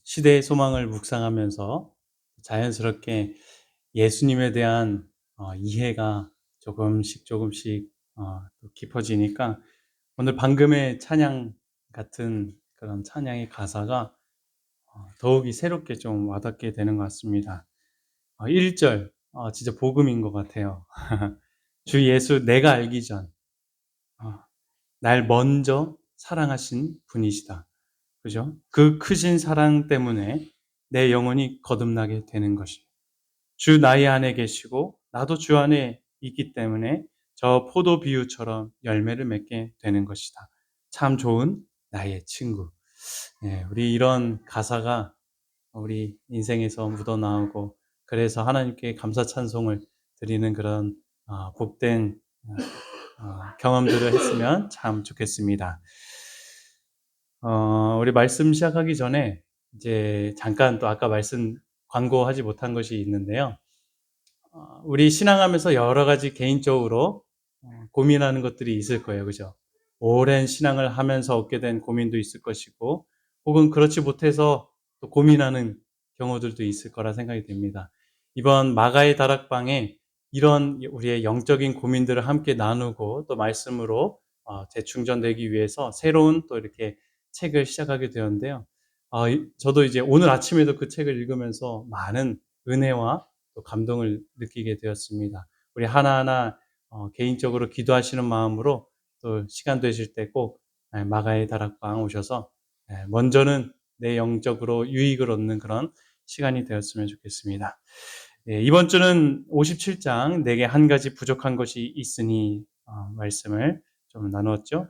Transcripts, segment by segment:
시대의 소망을 묵상하면서 자연스럽게 예수님에 대한 이해가 조금씩 또 깊어지니까 오늘 방금의 찬양 같은 그런 찬양의 가사가 더욱이 새롭게 좀 와닿게 되는 것 같습니다. 1절 진짜 복음인 것 같아요. 주 예수 내가 알기 전 날 먼저 사랑하신 분이시다. 그죠? 그 크신 사랑 때문에 내 영혼이 거듭나게 되는 것이. 주 나의 안에 계시고 나도 주 안에 있기 때문에 저 포도 비유처럼 열매를 맺게 되는 것이다. 참 좋은 나의 친구. 우리 이런 가사가 우리 인생에서 묻어나오고 그래서 하나님께 감사 찬송을 드리는 그런 복된 경험들을 했으면 참 좋겠습니다. 우리 말씀 시작하기 전에 이제 잠깐 또 아까 말씀 광고하지 못한 것이 있는데요. 우리 신앙하면서 여러 가지 개인적으로 고민하는 것들이 있을 거예요. 그죠? 오랜 신앙을 하면서 얻게 된 고민도 있을 것이고, 혹은 그렇지 못해서 또 고민하는 경우들도 있을 거라 생각이 됩니다. 이번 마가의 다락방에 이런 우리의 영적인 고민들을 함께 나누고 또 말씀으로 재충전되기 위해서 새로운 또 이렇게 책을 시작하게 되었는데요. 저도 이제 오늘 아침에도 그 책을 읽으면서 많은 은혜와 또 감동을 느끼게 되었습니다. 우리 하나하나 개인적으로 기도하시는 마음으로 또 시간 되실 때 꼭 마가의 다락방 오셔서 먼저는 내 영적으로 유익을 얻는 그런 시간이 되었으면 좋겠습니다. 이번 주는 57장 내게 한 가지 부족한 것이 있으니 말씀을 좀 나누었죠.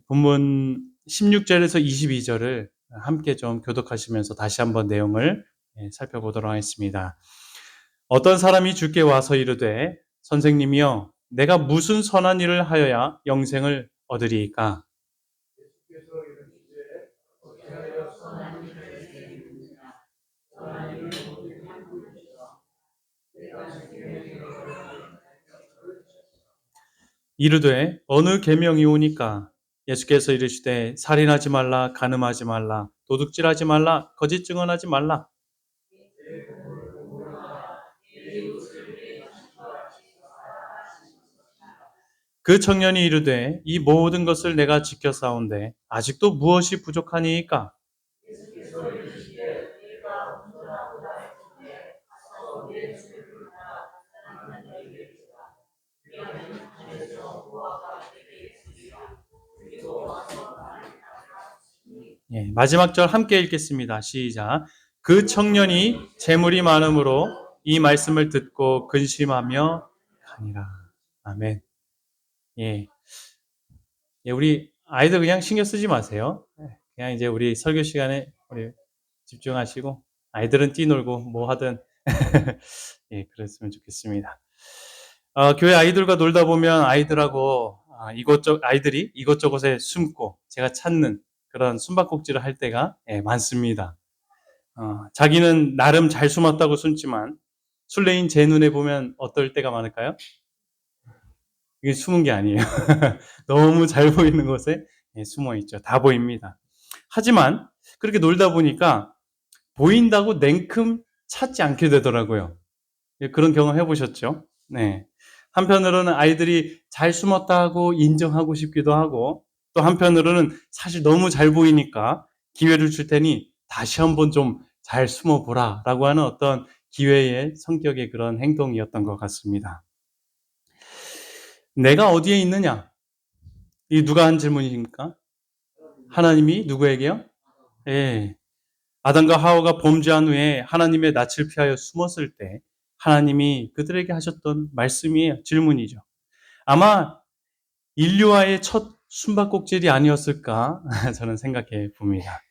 본문 16절에서 22절을 함께 좀 교독하시면서 다시 한번 내용을 살펴보도록 하겠습니다. 어떤 사람이 주께 와서 이르되 선생님이여 내가 무슨 선한 일을 하여야 영생을 얻으리이까? 이르되 어느 계명이 오니까? 예수께서 이르시되 살인하지 말라, 간음하지 말라, 도둑질하지 말라, 거짓 증언하지 말라. 그 청년이 이르되 이 모든 것을 내가 지켰사온데 아직도 무엇이 부족하니이까? 마지막 절 함께 읽겠습니다. 시작. 그 청년이 재물이 많음으로 이 말씀을 듣고 근심하며 가니라. 아멘. 예. 우리 아이들 그냥 신경 쓰지 마세요. 그냥 이제 우리 설교 시간에 우리 집중하시고 아이들은 뛰놀고 뭐 하든 그랬으면 좋겠습니다. 교회 아이들과 놀다 보면 아이들하고 아이들이 이것저것에 숨고 제가 찾는 그런 숨바꼭질을 할 때가 많습니다. 자기는 나름 잘 숨었다고 숨지만 술래인 제 눈에 보면 어떨 때가 많을까요? 이게 숨은 게 아니에요. 너무 잘 보이는 곳에 숨어 있죠. 다 보입니다. 하지만 그렇게 놀다 보니까 보인다고 냉큼 찾지 않게 되더라고요. 그런 경험 해보셨죠? 네. 한편으로는 아이들이 잘 숨었다고 인정하고 싶기도 하고 또 한편으로는 사실 너무 잘 보이니까 기회를 줄 테니 다시 한번 좀 잘 숨어보라 라고 하는 어떤 기회의 성격의 그런 행동이었던 것 같습니다. 내가 어디에 있느냐? 이 누가 한 질문입니까? 하나님이 누구에게요? 예. 아담과 하와가 범죄한 후에 하나님의 낯을 피하여 숨었을 때 하나님이 그들에게 하셨던 말씀이에요. 질문이죠. 아마 인류와의 첫 숨바꼭질이 아니었을까 저는 생각해 봅니다.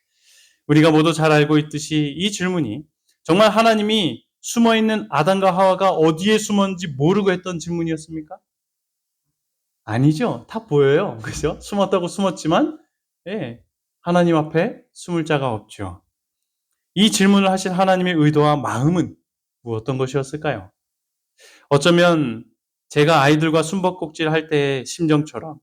우리가 모두 잘 알고 있듯이 이 질문이 정말 하나님이 숨어있는 아담과 하와가 어디에 숨었는지 모르고 했던 질문이었습니까? 아니죠. 다 보여요. 그죠? 숨었다고 숨었지만 하나님 앞에 숨을 자가 없죠. 이 질문을 하신 하나님의 의도와 마음은 무엇던 것이었을까요? 어쩌면 제가 아이들과 숨바꼭질 할 때의 심정처럼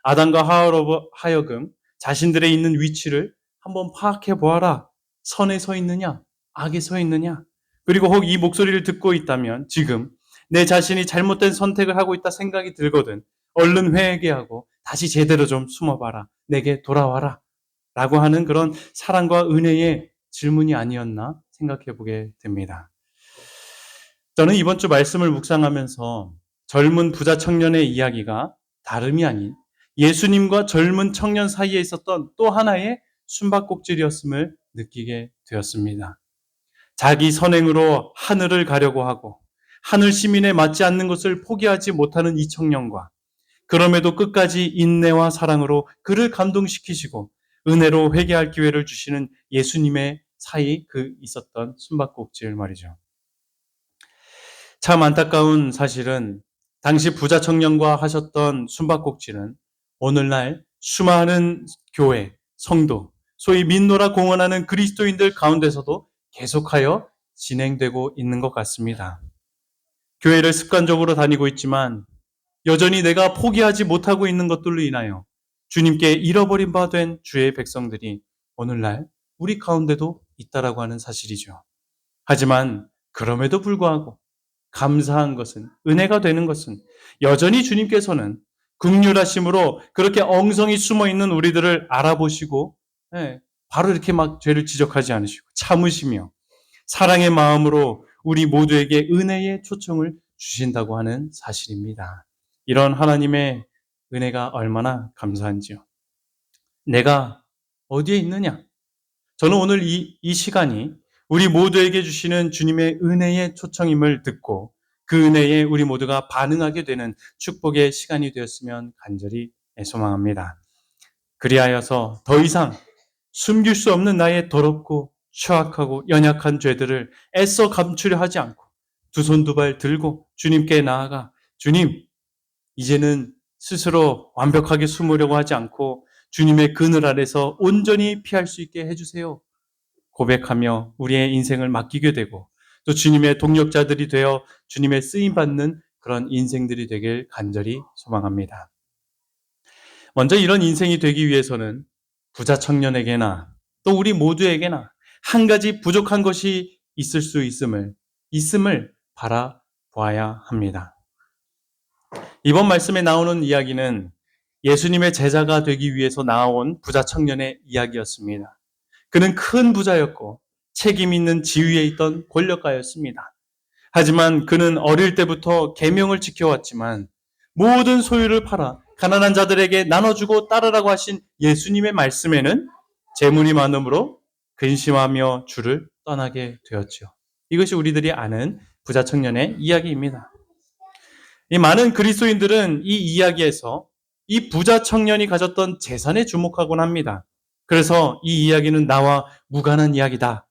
아담과 하와로 하여금 자신들의 있는 위치를 한번 파악해 보아라. 선에 서 있느냐? 악에 서 있느냐? 그리고 혹 이 목소리를 듣고 있다면 지금 내 자신이 잘못된 선택을 하고 있다 생각이 들거든 얼른 회개하고 다시 제대로 좀 숨어봐라. 내게 돌아와라. 라고 하는 그런 사랑과 은혜의 질문이 아니었나 생각해 보게 됩니다. 저는 이번 주 말씀을 묵상하면서 젊은 부자 청년의 이야기가 다름이 아닌 예수님과 젊은 청년 사이에 있었던 또 하나의 숨바꼭질이었음을 느끼게 되었습니다. 자기 선행으로 하늘을 가려고 하고 하늘 시민에 맞지 않는 것을 포기하지 못하는 이 청년과 그럼에도 끝까지 인내와 사랑으로 그를 감동시키시고 은혜로 회개할 기회를 주시는 예수님의 사이 있었던 숨바꼭질 말이죠. 참 안타까운 사실은 당시 부자 청년과 하셨던 숨바꼭질은 오늘날 수많은 교회, 성도, 소위 민노라 공언하는 그리스도인들 가운데서도 계속하여 진행되고 있는 것 같습니다. 교회를 습관적으로 다니고 있지만 여전히 내가 포기하지 못하고 있는 것들로 인하여 주님께 잃어버린 바 된 주의 백성들이 오늘날 우리 가운데도 있다라고 하는 사실이죠. 하지만 그럼에도 불구하고 감사한 것은, 은혜가 되는 것은 여전히 주님께서는 긍휼하심으로 그렇게 엉성이 숨어있는 우리들을 알아보시고 바로 이렇게 막 죄를 지적하지 않으시고 참으시며 사랑의 마음으로 우리 모두에게 은혜의 초청을 주신다고 하는 사실입니다. 이런 하나님의 은혜가 얼마나 감사한지요. 내가 어디에 있느냐? 저는 오늘 이 시간이 우리 모두에게 주시는 주님의 은혜의 초청임을 듣고 그 은혜에 우리 모두가 반응하게 되는 축복의 시간이 되었으면 간절히 소망합니다. 그리하여서 더 이상 숨길 수 없는 나의 더럽고 추악하고 연약한 죄들을 애써 감추려 하지 않고 두 손 두 발 들고 주님께 나아가 주님, 이제는 스스로 완벽하게 숨으려고 하지 않고 주님의 그늘 아래서 온전히 피할 수 있게 해주세요. 고백하며 우리의 인생을 맡기게 되고 또 주님의 동력자들이 되어 주님의 쓰임받는 그런 인생들이 되길 간절히 소망합니다. 먼저 이런 인생이 되기 위해서는 부자 청년에게나 또 우리 모두에게나 한 가지 부족한 것이 있을 수 있음을 바라보아야 합니다. 이번 말씀에 나오는 이야기는 예수님의 제자가 되기 위해서 나온 부자 청년의 이야기였습니다. 그는 큰 부자였고 책임 있는 지위에 있던 권력가였습니다. 하지만 그는 어릴 때부터 계명을 지켜왔지만 모든 소유를 팔아 가난한 자들에게 나눠주고 따르라고 하신 예수님의 말씀에는 재물이 많음으로 근심하며 주를 떠나게 되었죠. 이것이 우리들이 아는 부자 청년의 이야기입니다. 이 많은 그리스도인들은 이 이야기에서 이 부자 청년이 가졌던 재산에 주목하곤 합니다. 그래서 이 이야기는 나와 무관한 이야기다.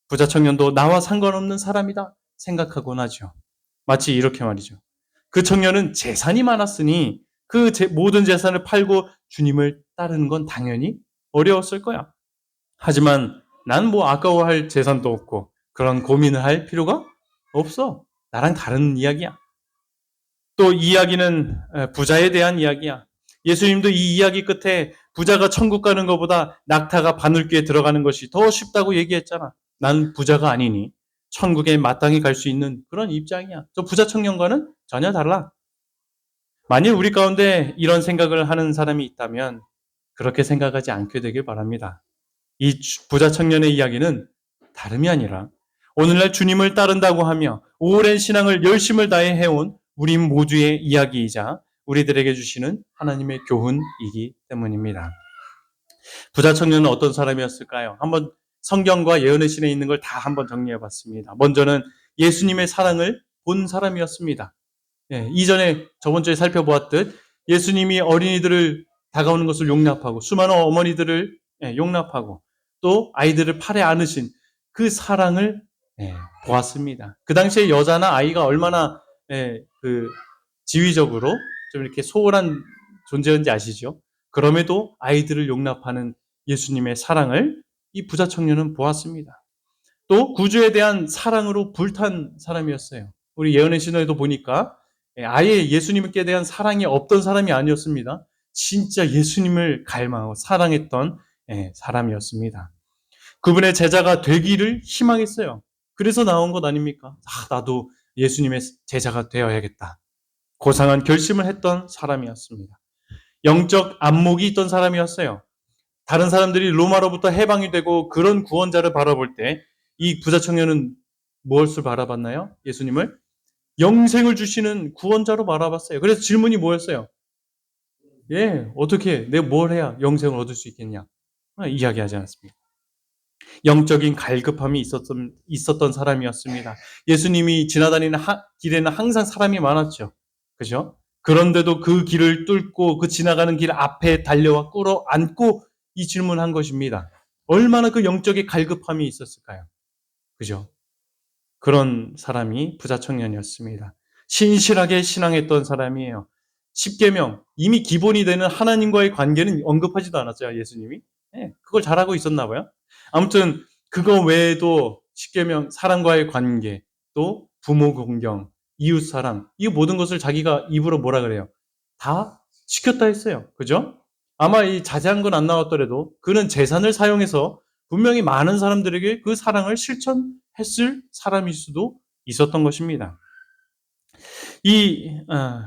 부자 청년도 나와 상관없는 사람이다 생각하곤 하죠. 마치 이렇게 말이죠. 그 청년은 재산이 많았으니 그 모든 재산을 팔고 주님을 따르는 건 당연히 어려웠을 거야. 하지만 난 뭐 아까워할 재산도 없고 그런 고민을 할 필요가 없어. 나랑 다른 이야기야. 또 이 이야기는 부자에 대한 이야기야. 예수님도 이 이야기 끝에 부자가 천국 가는 것보다 낙타가 바늘귀에 들어가는 것이 더 쉽다고 얘기했잖아. 난 부자가 아니니 천국에 마땅히 갈 수 있는 그런 입장이야. 저 부자 청년과는 전혀 달라. 만일 우리 가운데 이런 생각을 하는 사람이 있다면 그렇게 생각하지 않게 되길 바랍니다. 이 부자 청년의 이야기는 다름이 아니라 오늘날 주님을 따른다고 하며 오랜 신앙을 열심을 다해 해온 우리 모두의 이야기이자 우리들에게 주시는 하나님의 교훈이기 때문입니다. 부자 청년은 어떤 사람이었을까요? 한번 성경과 예언의 신에 있는 걸 다 한번 정리해 봤습니다. 먼저는 예수님의 사랑을 본 사람이었습니다. 이전에 저번 주에 살펴보았듯 예수님이 어린이들을 다가오는 것을 용납하고 수많은 어머니들을 용납하고 또 아이들을 팔에 안으신 그 사랑을 보았습니다. 그 당시에 여자나 아이가 얼마나 지위적으로 좀 이렇게 소홀한 존재인지 아시죠? 그럼에도 아이들을 용납하는 예수님의 사랑을 이 부자 청년은 보았습니다. 또 구주에 대한 사랑으로 불탄 사람이었어요. 우리 예언의 신화에도 보니까 아예 예수님께 대한 사랑이 없던 사람이 아니었습니다. 진짜 예수님을 갈망하고 사랑했던 사람이었습니다. 그분의 제자가 되기를 희망했어요. 그래서 나온 것 아닙니까? 나도 예수님의 제자가 되어야겠다. 고상한 결심을 했던 사람이었습니다. 영적 안목이 있던 사람이었어요. 다른 사람들이 로마로부터 해방이 되고 그런 구원자를 바라볼 때 이 부자 청년은 무엇을 바라봤나요? 예수님을 영생을 주시는 구원자로 바라봤어요. 그래서 질문이 뭐였어요? 어떻게 내가 뭘 해야 영생을 얻을 수 있겠냐? 이야기하지 않았습니다. 영적인 갈급함이 있었던 사람이었습니다. 예수님이 지나다니는 길에는 항상 사람이 많았죠. 그죠? 그런데도 그 길을 뚫고 그 지나가는 길 앞에 달려와 꿇어 앉고 이 질문한 것입니다. 얼마나 그 영적인 갈급함이 있었을까요? 그죠? 그런 사람이 부자 청년이었습니다. 신실하게 신앙했던 사람이에요. 십계명, 이미 기본이 되는 하나님과의 관계는 언급하지도 않았어요, 예수님이. 그걸 잘하고 있었나 봐요. 아무튼 그거 외에도 십계명, 사람과의 관계, 또 부모 공경, 이웃 사랑, 이 모든 것을 자기가 입으로 뭐라 그래요? 다 지켰다 했어요. 그죠? 아마 이 자세한 건 안 나왔더라도 그는 재산을 사용해서 분명히 많은 사람들에게 그 사랑을 실천했을 사람일 수도 있었던 것입니다.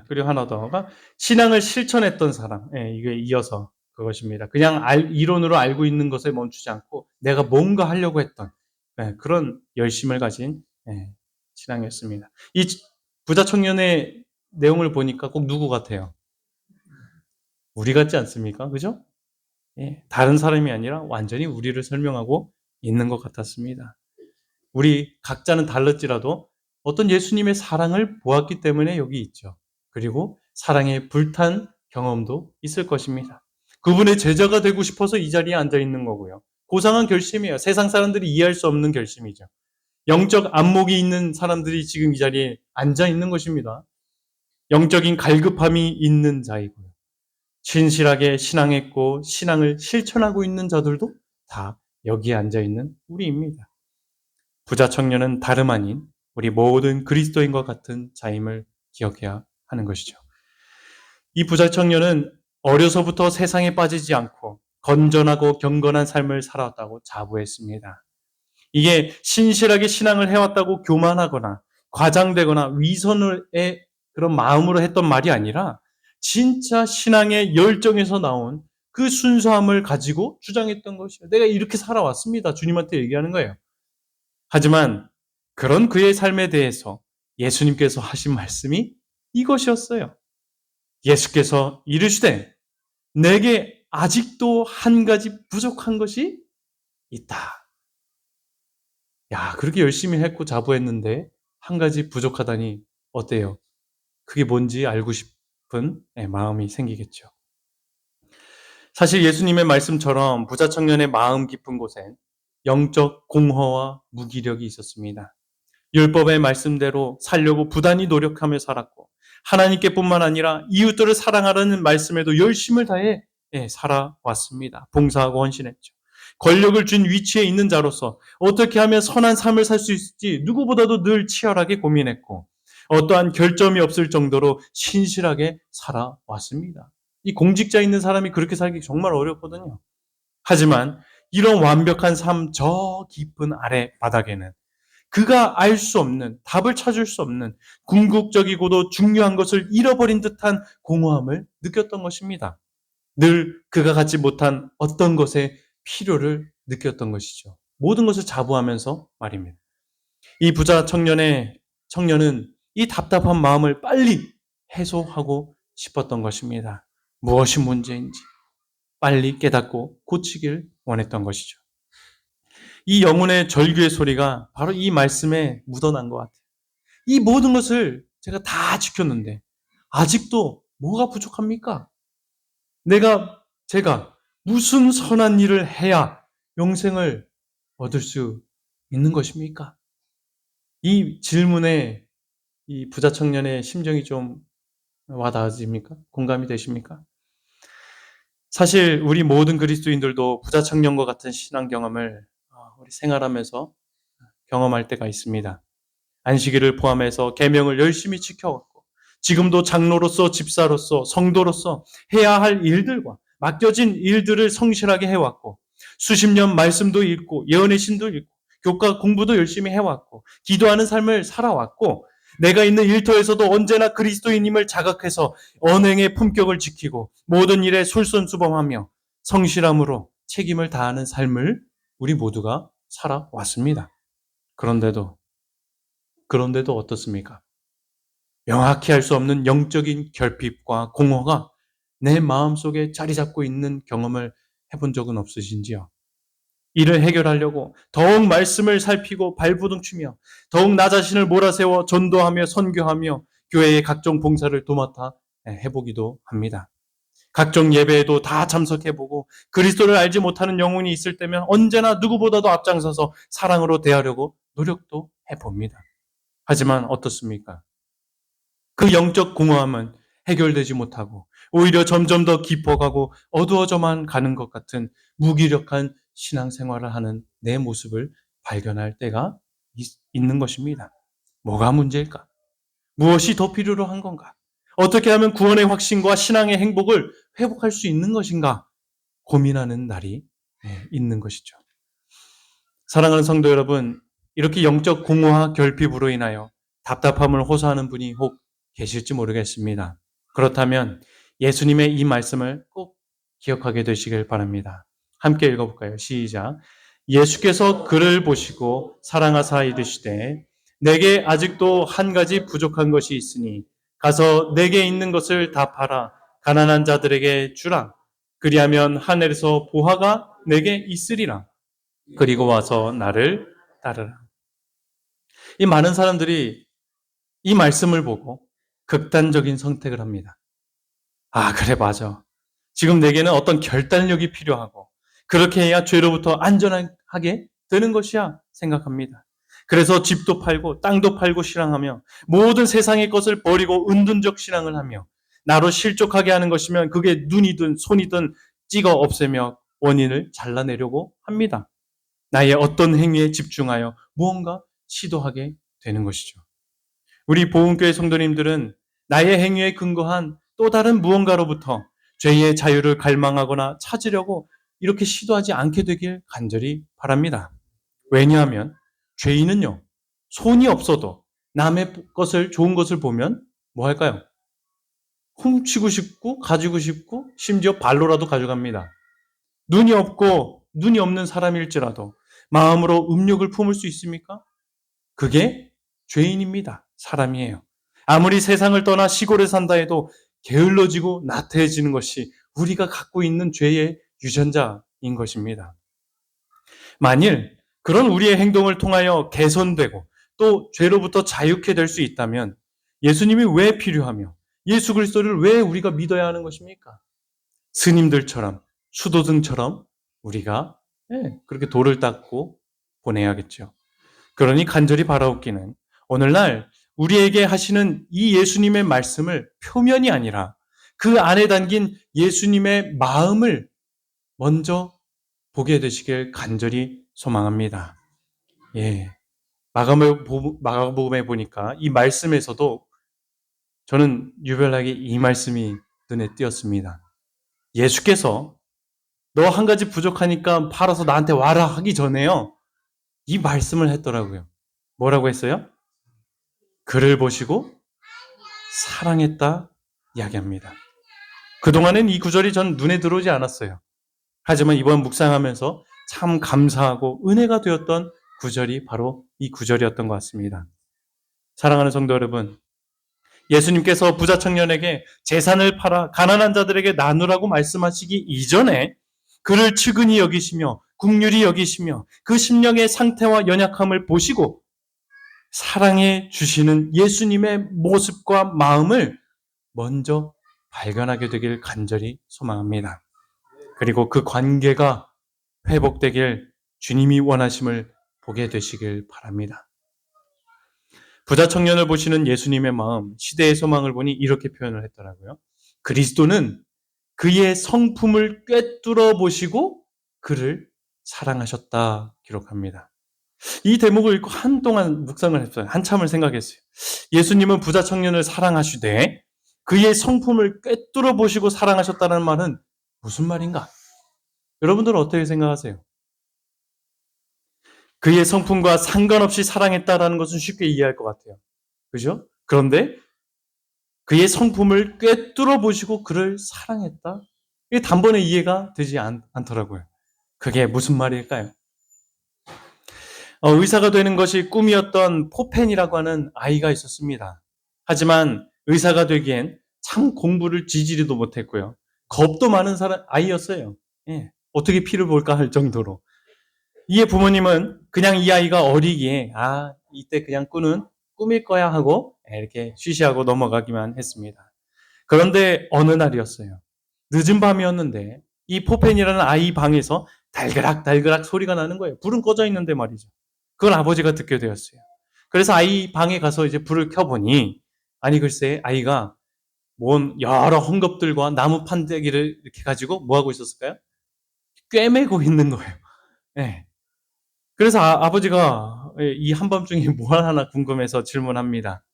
그리고 하나 더가 신앙을 실천했던 사람. 이게 이어서 그것입니다. 그냥 이론으로 알고 있는 것에 멈추지 않고 내가 뭔가 하려고 했던 그런 열심을 가진 신앙이었습니다. 이 부자 청년의 내용을 보니까 꼭 누구 같아요? 우리 같지 않습니까? 그죠? 다른 사람이 아니라 완전히 우리를 설명하고 있는 것 같았습니다. 우리 각자는 다를지라도 어떤 예수님의 사랑을 보았기 때문에 여기 있죠. 그리고 사랑에 불탄 경험도 있을 것입니다. 그분의 제자가 되고 싶어서 이 자리에 앉아 있는 거고요. 고상한 결심이에요. 세상 사람들이 이해할 수 없는 결심이죠. 영적 안목이 있는 사람들이 지금 이 자리에 앉아 있는 것입니다. 영적인 갈급함이 있는 자이고요. 진실하게 신앙했고 신앙을 실천하고 있는 자들도 다 여기에 앉아 있는 우리입니다. 부자 청년은 다름 아닌 우리 모든 그리스도인과 같은 자임을 기억해야 하는 것이죠. 이 부자 청년은 어려서부터 세상에 빠지지 않고 건전하고 경건한 삶을 살아왔다고 자부했습니다. 이게 신실하게 신앙을 해왔다고 교만하거나 과장되거나 위선의 그런 마음으로 했던 말이 아니라 진짜 신앙의 열정에서 나온 그 순수함을 가지고 주장했던 것이에요. 내가 이렇게 살아왔습니다. 주님한테 얘기하는 거예요. 하지만 그런 그의 삶에 대해서 예수님께서 하신 말씀이 이것이었어요. 예수께서 이르시되 내게 아직도 한 가지 부족한 것이 있다. 그렇게 열심히 했고 자부했는데 한 가지 부족하다니 어때요? 그게 뭔지 알고 싶은 마음이 생기겠죠. 사실 예수님의 말씀처럼 부자 청년의 마음 깊은 곳엔 영적 공허와 무기력이 있었습니다. 율법의 말씀대로 살려고 부단히 노력하며 살았고 하나님께뿐만 아니라 이웃들을 사랑하라는 말씀에도 열심을 다해 살아왔습니다. 봉사하고 헌신했죠. 권력을 준 위치에 있는 자로서 어떻게 하면 선한 삶을 살 수 있을지 누구보다도 늘 치열하게 고민했고 어떠한 결점이 없을 정도로 신실하게 살아왔습니다. 이 공직자 있는 사람이 그렇게 살기 정말 어렵거든요. 하지만 이런 완벽한 삶 저 깊은 아래 바닥에는 그가 알 수 없는, 답을 찾을 수 없는 궁극적이고도 중요한 것을 잃어버린 듯한 공허함을 느꼈던 것입니다. 늘 그가 갖지 못한 어떤 것의 필요를 느꼈던 것이죠. 모든 것을 자부하면서 말입니다. 이 부자 청년은 이 답답한 마음을 빨리 해소하고 싶었던 것입니다. 무엇이 문제인지 빨리 깨닫고 고치길 원했던 것이죠. 이 영혼의 절규의 소리가 바로 이 말씀에 묻어난 것 같아요. 이 모든 것을 제가 다 지켰는데 아직도 뭐가 부족합니까? 제가 무슨 선한 일을 해야 영생을 얻을 수 있는 것입니까? 이 질문에 이 부자 청년의 심정이 좀 와닿으십니까? 공감이 되십니까? 사실 우리 모든 그리스도인들도 부자 청년과 같은 신앙 경험을 우리 생활하면서 경험할 때가 있습니다. 안식일을 포함해서 계명을 열심히 지켜왔고 지금도 장로로서 집사로서 성도로서 해야 할 일들과 맡겨진 일들을 성실하게 해왔고 수십 년 말씀도 읽고 예언의 신도 읽고 교과 공부도 열심히 해왔고 기도하는 삶을 살아왔고 내가 있는 일터에서도 언제나 그리스도인임을 자각해서 언행의 품격을 지키고 모든 일에 솔선수범하며 성실함으로 책임을 다하는 삶을 우리 모두가 살아왔습니다. 그런데도 어떻습니까? 명확히 할 수 없는 영적인 결핍과 공허가 내 마음속에 자리 잡고 있는 경험을 해본 적은 없으신지요? 이를 해결하려고 더욱 말씀을 살피고 발부둥치며 더욱 나 자신을 몰아세워 전도하며 선교하며 교회의 각종 봉사를 도맡아 해보기도 합니다. 각종 예배에도 다 참석해보고 그리스도를 알지 못하는 영혼이 있을 때면 언제나 누구보다도 앞장서서 사랑으로 대하려고 노력도 해봅니다. 하지만 어떻습니까? 그 영적 공허함은 해결되지 못하고 오히려 점점 더 깊어가고 어두워져만 가는 것 같은 무기력한 신앙생활을 하는 내 모습을 발견할 때가 있는 것입니다. 뭐가 문제일까? 무엇이 더 필요로 한 건가? 어떻게 하면 구원의 확신과 신앙의 행복을 회복할 수 있는 것인가? 고민하는 날이 있는 것이죠. 사랑하는 성도 여러분, 이렇게 영적 공허와 결핍으로 인하여 답답함을 호소하는 분이 혹 계실지 모르겠습니다. 그렇다면 예수님의 이 말씀을 꼭 기억하게 되시길 바랍니다. 함께 읽어볼까요? 시작. 예수께서 그를 보시고 사랑하사 이르시되 내게 아직도 한 가지 부족한 것이 있으니 가서 내게 있는 것을 다 팔아 가난한 자들에게 주라. 그리하면 하늘에서 보화가 내게 있으리라. 그리고 와서 나를 따르라. 이 많은 사람들이 이 말씀을 보고 극단적인 선택을 합니다. 아, 그래, 맞아. 지금 내게는 어떤 결단력이 필요하고 그렇게 해야 죄로부터 안전하게 되는 것이야 생각합니다. 그래서 집도 팔고 땅도 팔고 신앙하며 모든 세상의 것을 버리고 은둔적 신앙을 하며 나로 실족하게 하는 것이면 그게 눈이든 손이든 찍어 없애며 원인을 잘라내려고 합니다. 나의 어떤 행위에 집중하여 무언가 시도하게 되는 것이죠. 우리 보훈교회 성도님들은 나의 행위에 근거한 또 다른 무언가로부터 죄의 자유를 갈망하거나 찾으려고 이렇게 시도하지 않게 되길 간절히 바랍니다. 왜냐하면 죄인은요, 손이 없어도 남의 것을, 좋은 것을 보면 뭐 할까요? 훔치고 싶고 가지고 싶고 심지어 발로라도 가져갑니다. 눈이 없는 사람일지라도 마음으로 음욕을 품을 수 있습니까? 그게 죄인입니다. 사람이에요. 아무리 세상을 떠나 시골에 산다 해도 게을러지고 나태해지는 것이 우리가 갖고 있는 죄의 유전자인 것입니다. 만일 그런 우리의 행동을 통하여 개선되고 또 죄로부터 자유케 될 수 있다면 예수님이 왜 필요하며 예수 그리스도를 왜 우리가 믿어야 하는 것입니까? 스님들처럼 수도승처럼 우리가 그렇게 돌을 닦고 보내야겠죠. 그러니 간절히 바라옵기는 오늘날 우리에게 하시는 이 예수님의 말씀을 표면이 아니라 그 안에 담긴 예수님의 마음을 먼저 보게 되시길 간절히 소망합니다. 예. 마가복음에 보니까 이 말씀에서도 저는 유별나게 이 말씀이 눈에 띄었습니다. 예수께서 너 한 가지 부족하니까 팔아서 나한테 와라 하기 전에요. 이 말씀을 했더라고요. 뭐라고 했어요? 그를 보시고 사랑했다 이야기합니다. 그동안엔 이 구절이 전 눈에 들어오지 않았어요. 하지만 이번 묵상하면서 참 감사하고 은혜가 되었던 구절이 바로 이 구절이었던 것 같습니다. 사랑하는 성도 여러분, 예수님께서 부자 청년에게 재산을 팔아 가난한 자들에게 나누라고 말씀하시기 이전에 그를 측은히 여기시며 긍휼히 여기시며 그 심령의 상태와 연약함을 보시고 사랑해 주시는 예수님의 모습과 마음을 먼저 발견하게 되길 간절히 소망합니다. 그리고 그 관계가 회복되길 주님이 원하심을 보게 되시길 바랍니다. 부자 청년을 보시는 예수님의 마음, 시대의 소망을 보니 이렇게 표현을 했더라고요. 그리스도는 그의 성품을 꿰뚫어 보시고 그를 사랑하셨다 기록합니다. 이 대목을 읽고 한동안 묵상을 했어요. 한참을 생각했어요. 예수님은 부자 청년을 사랑하시되 그의 성품을 꿰뚫어 보시고 사랑하셨다는 말은 무슨 말인가? 여러분들은 어떻게 생각하세요? 그의 성품과 상관없이 사랑했다라는 것은 쉽게 이해할 것 같아요. 그죠? 그런데 그의 성품을 꿰뚫어 보시고 그를 사랑했다? 이게 단번에 이해가 되지 않더라고요. 그게 무슨 말일까요? 의사가 되는 것이 꿈이었던 포펜이라고 하는 아이가 있었습니다. 하지만 의사가 되기엔 참 공부를 지지리도 못했고요. 겁도 많은 아이였어요. 예. 어떻게 피를 볼까 할 정도로. 이에 부모님은 그냥 이 아이가 어리기에 이때 그냥 꾸는 꿈일 거야 하고 이렇게 쉬쉬하고 넘어가기만 했습니다. 그런데 어느 날이었어요. 늦은 밤이었는데 이 포펜이라는 아이 방에서 달그락달그락 소리가 나는 거예요. 불은 꺼져 있는데 말이죠. 그걸 아버지가 듣게 되었어요. 그래서 아이 방에 가서 이제 불을 켜보니 아니 글쎄 아이가 뭔 여러 헝겊들과 나무 판때기를 이렇게 가지고 뭐 하고 있었을까요? 꿰매고 있는 거예요. 네. 그래서 아버지가 이 한밤중에 뭘 하나 궁금해서 질문합니다.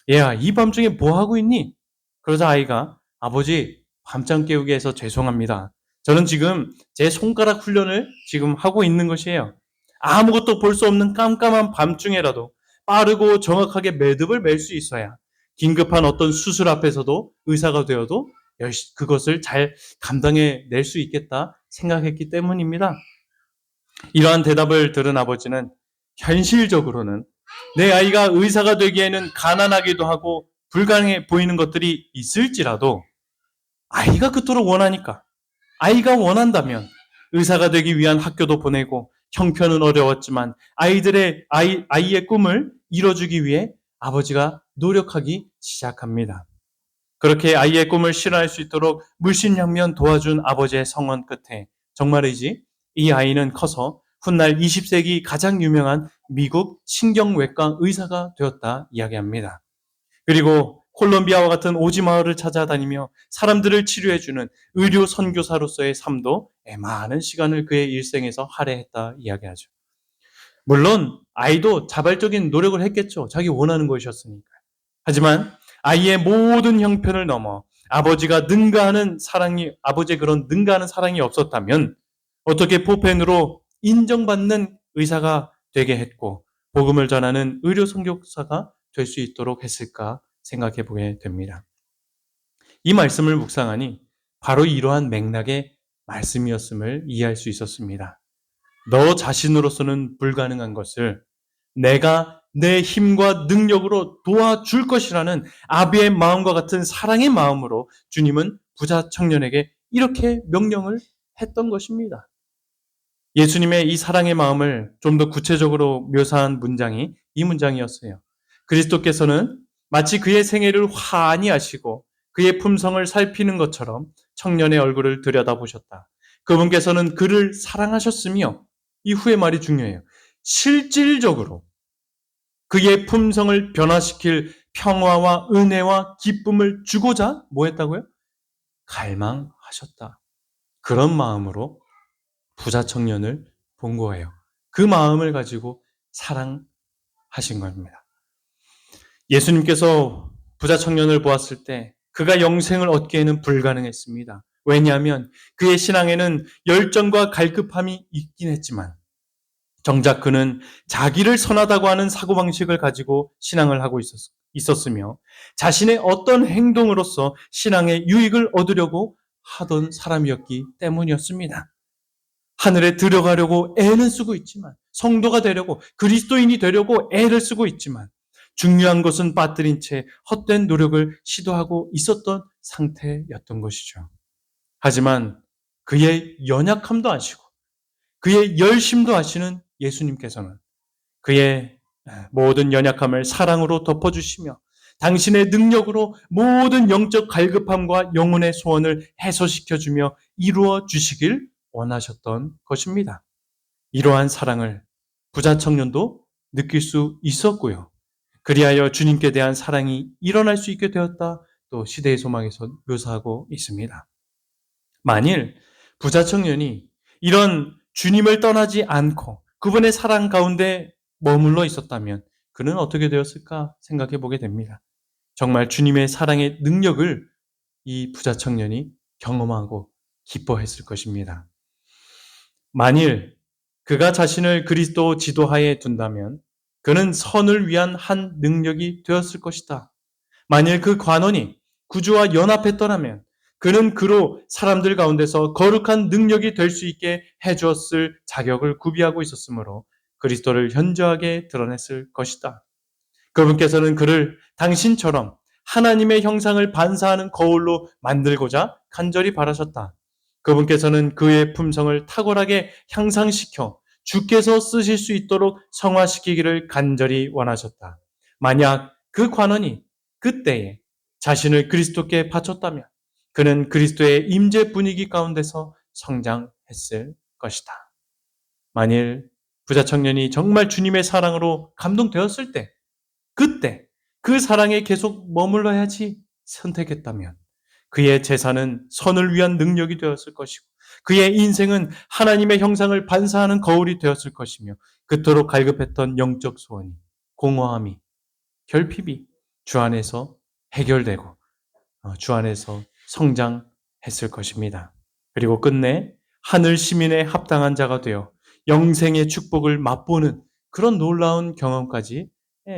얘야, 이 밤중에 뭐 하고 있니? 그러자 아이가 아버지, 밤잠 깨우게 해서 죄송합니다. 저는 지금 제 손가락 훈련을 지금 하고 있는 것이에요. 아무것도 볼 수 없는 깜깜한 밤중에라도 빠르고 정확하게 매듭을 맬 수 있어야 긴급한 어떤 수술 앞에서도 의사가 되어도 그것을 잘 감당해 낼 수 있겠다 생각했기 때문입니다. 이러한 대답을 들은 아버지는 현실적으로는 내 아이가 의사가 되기에는 가난하기도 하고 불가능해 보이는 것들이 있을지라도 아이가 그토록 원하니까 아이가 원한다면 의사가 되기 위한 학교도 보내고 형편은 어려웠지만 아이의 꿈을 이뤄주기 위해 아버지가 노력하기 시작합니다. 그렇게 아이의 꿈을 실현할 수 있도록 물심양면 도와준 아버지의 성원 끝에 정말이지 이 아이는 커서 훗날 20세기 가장 유명한 미국 신경외과 의사가 되었다 이야기합니다. 그리고 콜롬비아와 같은 오지 마을을 찾아다니며 사람들을 치료해주는 의료 선교사로서의 삶도 많은 시간을 그의 일생에서 할애했다 이야기하죠. 물론 아이도 자발적인 노력을 했겠죠. 자기 원하는 것이었으니까. 하지만 아이의 모든 형편을 넘어 아버지의 그런 능가하는 사랑이 없었다면 어떻게 포펜으로 인정받는 의사가 되게 했고 복음을 전하는 의료 선교사가 될 수 있도록 했을까 생각해 보게 됩니다. 이 말씀을 묵상하니 바로 이러한 맥락의 말씀이었음을 이해할 수 있었습니다. 너 자신으로서는 불가능한 것을 내가 내 힘과 능력으로 도와줄 것이라는 아비의 마음과 같은 사랑의 마음으로 주님은 부자 청년에게 이렇게 명령을 했던 것입니다. 예수님의 이 사랑의 마음을 좀 더 구체적으로 묘사한 문장이 이 문장이었어요. 그리스도께서는 마치 그의 생애를 환히 아시고 그의 품성을 살피는 것처럼 청년의 얼굴을 들여다보셨다. 그분께서는 그를 사랑하셨으며 이 후의 말이 중요해요. 실질적으로 그의 품성을 변화시킬 평화와 은혜와 기쁨을 주고자 뭐 했다고요? 갈망하셨다. 그런 마음으로 부자 청년을 본 거예요. 그 마음을 가지고 사랑하신 겁니다. 예수님께서 부자 청년을 보았을 때 그가 영생을 얻기에는 불가능했습니다. 왜냐하면 그의 신앙에는 열정과 갈급함이 있긴 했지만 정작 그는 자기를 선하다고 하는 사고방식을 가지고 신앙을 하고 있었으며 자신의 어떤 행동으로서 신앙의 유익을 얻으려고 하던 사람이었기 때문이었습니다. 하늘에 들어가려고 애는 쓰고 있지만 성도가 되려고 그리스도인이 되려고 애를 쓰고 있지만 중요한 것은 빠뜨린 채 헛된 노력을 시도하고 있었던 상태였던 것이죠. 하지만 그의 연약함도 아시고 그의 열심도 아시는 예수님께서는 그의 모든 연약함을 사랑으로 덮어주시며 당신의 능력으로 모든 영적 갈급함과 영혼의 소원을 해소시켜주며 이루어 주시길 원하셨던 것입니다. 이러한 사랑을 부자 청년도 느낄 수 있었고요. 그리하여 주님께 대한 사랑이 일어날 수 있게 되었다. 또 시대의 소망에서 묘사하고 있습니다. 만일 부자 청년이 이런 주님을 떠나지 않고 그분의 사랑 가운데 머물러 있었다면 그는 어떻게 되었을까 생각해 보게 됩니다. 정말 주님의 사랑의 능력을 이 부자 청년이 경험하고 기뻐했을 것입니다. 만일 그가 자신을 그리스도 지도하에 둔다면 그는 선을 위한 한 능력이 되었을 것이다. 만일 그 관원이 구주와 연합했더라면 그는 그로 사람들 가운데서 거룩한 능력이 될 수 있게 해주었을 자격을 구비하고 있었으므로 그리스도를 현저하게 드러냈을 것이다. 그분께서는 그를 당신처럼 하나님의 형상을 반사하는 거울로 만들고자 간절히 바라셨다. 그분께서는 그의 품성을 탁월하게 향상시켜 주께서 쓰실 수 있도록 성화시키기를 간절히 원하셨다. 만약 그 관원이 그때에 자신을 그리스도께 바쳤다면 그는 그리스도의 임재 분위기 가운데서 성장했을 것이다. 만일 부자 청년이 정말 주님의 사랑으로 감동되었을 때 그때 그 사랑에 계속 머물러야지 선택했다면 그의 재산은 선을 위한 능력이 되었을 것이고 그의 인생은 하나님의 형상을 반사하는 거울이 되었을 것이며 그토록 갈급했던 영적 소원이 공허함이 결핍이 주 안에서 해결되고 주 안에서 성장했을 것입니다. 그리고 끝내 하늘 시민에 합당한 자가 되어 영생의 축복을 맛보는 그런 놀라운 경험까지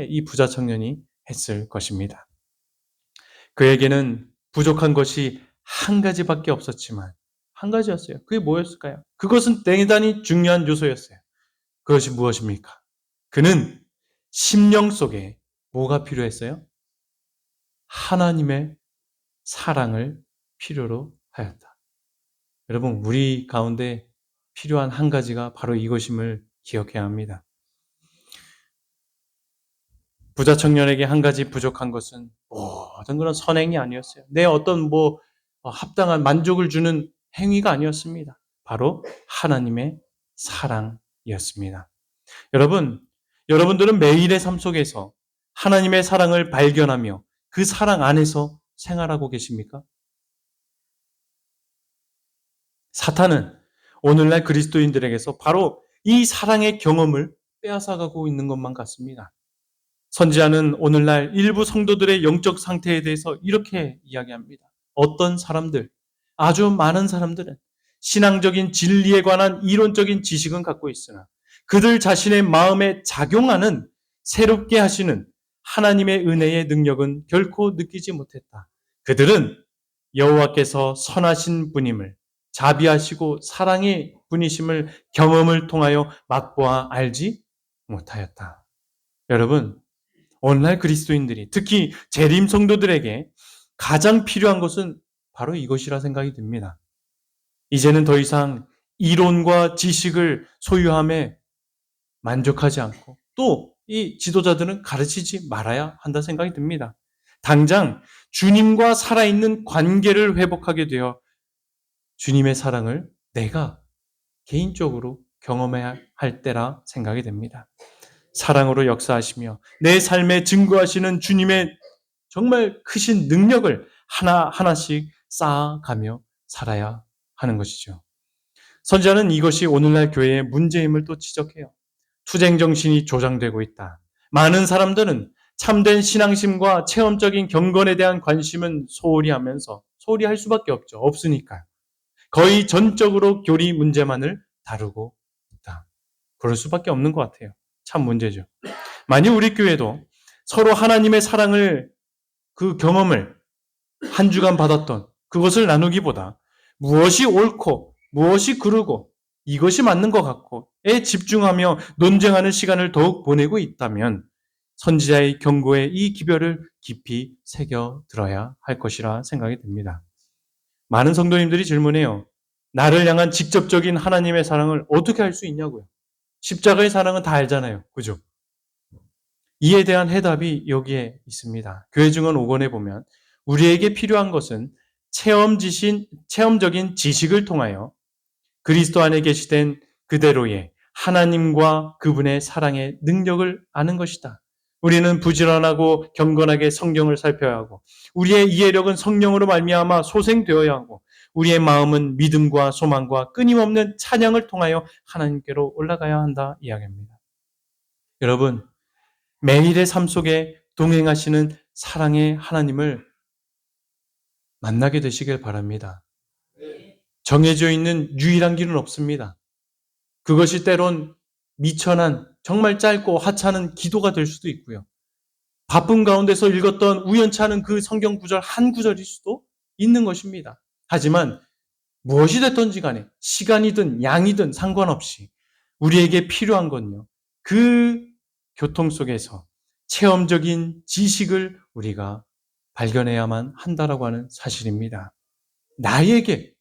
이 부자 청년이 했을 것입니다. 그에게는 부족한 것이 한 가지밖에 없었지만 한 가지였어요. 그게 뭐였을까요? 그것은 대단히 중요한 요소였어요. 그것이 무엇입니까? 그는 심령 속에 뭐가 필요했어요? 하나님의 사랑을 필요로 하였다. 여러분, 우리 가운데 필요한 한 가지가 바로 이것임을 기억해야 합니다. 부자 청년에게 한 가지 부족한 것은 모든 그런 선행이 아니었어요. 내 어떤 합당한 만족을 주는 행위가 아니었습니다. 바로 하나님의 사랑이었습니다. 여러분들은 매일의 삶 속에서 하나님의 사랑을 발견하며 그 사랑 안에서 생활하고 계십니까? 사탄은 오늘날 그리스도인들에게서 바로 이 사랑의 경험을 빼앗아가고 있는 것만 같습니다. 선지자는 오늘날 일부 성도들의 영적 상태에 대해서 이렇게 이야기합니다. 어떤 사람들, 아주 많은 사람들은 신앙적인 진리에 관한 이론적인 지식은 갖고 있으나 그들 자신의 마음에 작용하는 새롭게 하시는 하나님의 은혜의 능력은 결코 느끼지 못했다. 그들은 여호와께서 선하신 분임을 자비하시고 사랑의 분이심을 경험을 통하여 맛보아 알지 못하였다. 여러분, 오늘날 그리스도인들이 특히 재림 성도들에게 가장 필요한 것은 바로 이것이라 생각이 듭니다. 이제는 더 이상 이론과 지식을 소유함에 만족하지 않고 또 이 지도자들은 가르치지 말아야 한다 생각이 듭니다. 당장 주님과 살아있는 관계를 회복하게 되어 주님의 사랑을 내가 개인적으로 경험해야 할 때라 생각이 됩니다. 사랑으로 역사하시며 내 삶에 증거하시는 주님의 정말 크신 능력을 하나하나씩 쌓아가며 살아야 하는 것이죠. 선지자는 이것이 오늘날 교회의 문제임을 또 지적해요. 투쟁 정신이 조장되고 있다. 많은 사람들은 참된 신앙심과 체험적인 경건에 대한 관심은 소홀히 하면서 소홀히 할 수밖에 없죠. 없으니까요. 거의 전적으로 교리 문제만을 다루고 있다. 그럴 수밖에 없는 것 같아요. 참 문제죠. 만일 우리 교회도 서로 하나님의 사랑을 그 경험을 한 주간 받았던 그것을 나누기보다 무엇이 옳고 무엇이 그르고 이것이 맞는 것 같고에 집중하며 논쟁하는 시간을 더욱 보내고 있다면 선지자의 경고에 이 기별을 깊이 새겨 들어야 할 것이라 생각이 듭니다. 많은 성도님들이 질문해요. 나를 향한 직접적인 하나님의 사랑을 어떻게 할 수 있냐고요. 십자가의 사랑은 다 알잖아요. 그죠? 이에 대한 해답이 여기에 있습니다. 교회 증언 5권에 보면 우리에게 필요한 것은 체험적인 지식을 통하여 그리스도 안에 계시된 그대로의 하나님과 그분의 사랑의 능력을 아는 것이다. 우리는 부지런하고 경건하게 성경을 살펴야 하고 우리의 이해력은 성령으로 말미암아 소생되어야 하고 우리의 마음은 믿음과 소망과 끊임없는 찬양을 통하여 하나님께로 올라가야 한다 이야기합니다. 여러분, 매일의 삶 속에 동행하시는 사랑의 하나님을 만나게 되시길 바랍니다. 정해져 있는 유일한 길은 없습니다. 그것이 때론 미천한 정말 짧고 하찮은 기도가 될 수도 있고요. 바쁜 가운데서 읽었던 우연치 않은 그 성경 구절 한 구절일 수도 있는 것입니다. 하지만 무엇이 됐든지 간에 시간이든 양이든 상관없이 우리에게 필요한 건요. 그 교통 속에서 체험적인 지식을 우리가 발견해야만 한다라고 하는 사실입니다. 나에게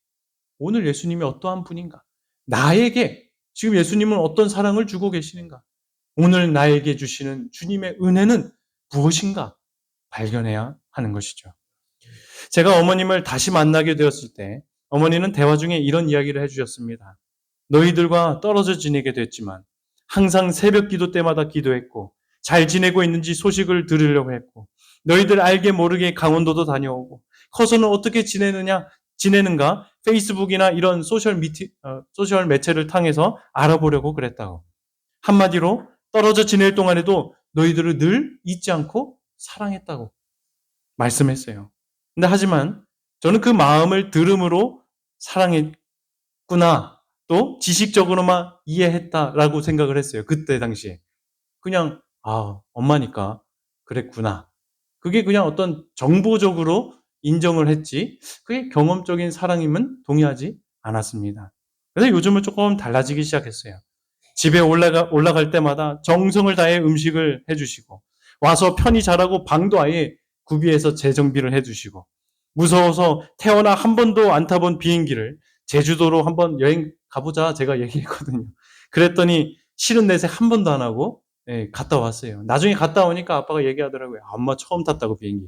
오늘 예수님이 어떠한 분인가? 나에게 지금 예수님은 어떤 사랑을 주고 계시는가? 오늘 나에게 주시는 주님의 은혜는 무엇인가? 발견해야 하는 것이죠. 제가 어머님을 다시 만나게 되었을 때 어머니는 대화 중에 이런 이야기를 해주셨습니다. 너희들과 떨어져 지내게 됐지만 항상 새벽 기도 때마다 기도했고 잘 지내고 있는지 소식을 들으려고 했고 너희들 알게 모르게 강원도도 다녀오고 커서는 어떻게 지내는가 페이스북이나 이런 소셜 매체를 통해서 알아보려고 그랬다고. 한마디로 떨어져 지낼 동안에도 너희들을 늘 잊지 않고 사랑했다고 말씀했어요. 근데 하지만 저는 그 마음을 들음으로 사랑했구나, 또 지식적으로만 이해했다라고 생각을 했어요. 그때 당시에. 그냥 엄마니까 그랬구나. 그게 그냥 어떤 정보적으로 인정을 했지 그게 경험적인 사랑임은 동의하지 않았습니다. 그래서 요즘은 조금 달라지기 시작했어요. 집에 올라갈 때마다 정성을 다해 음식을 해주시고 와서 편히 자라고 방도 아예 구비해서 재정비를 해주시고 무서워서 태어나 한 번도 안 타본 비행기를 제주도로 한번 여행 가보자 제가 얘기했거든요. 그랬더니 싫은 내색 한 번도 안 하고 갔다 왔어요. 나중에 갔다 오니까 아빠가 얘기하더라고요. 엄마 처음 탔다고 비행기.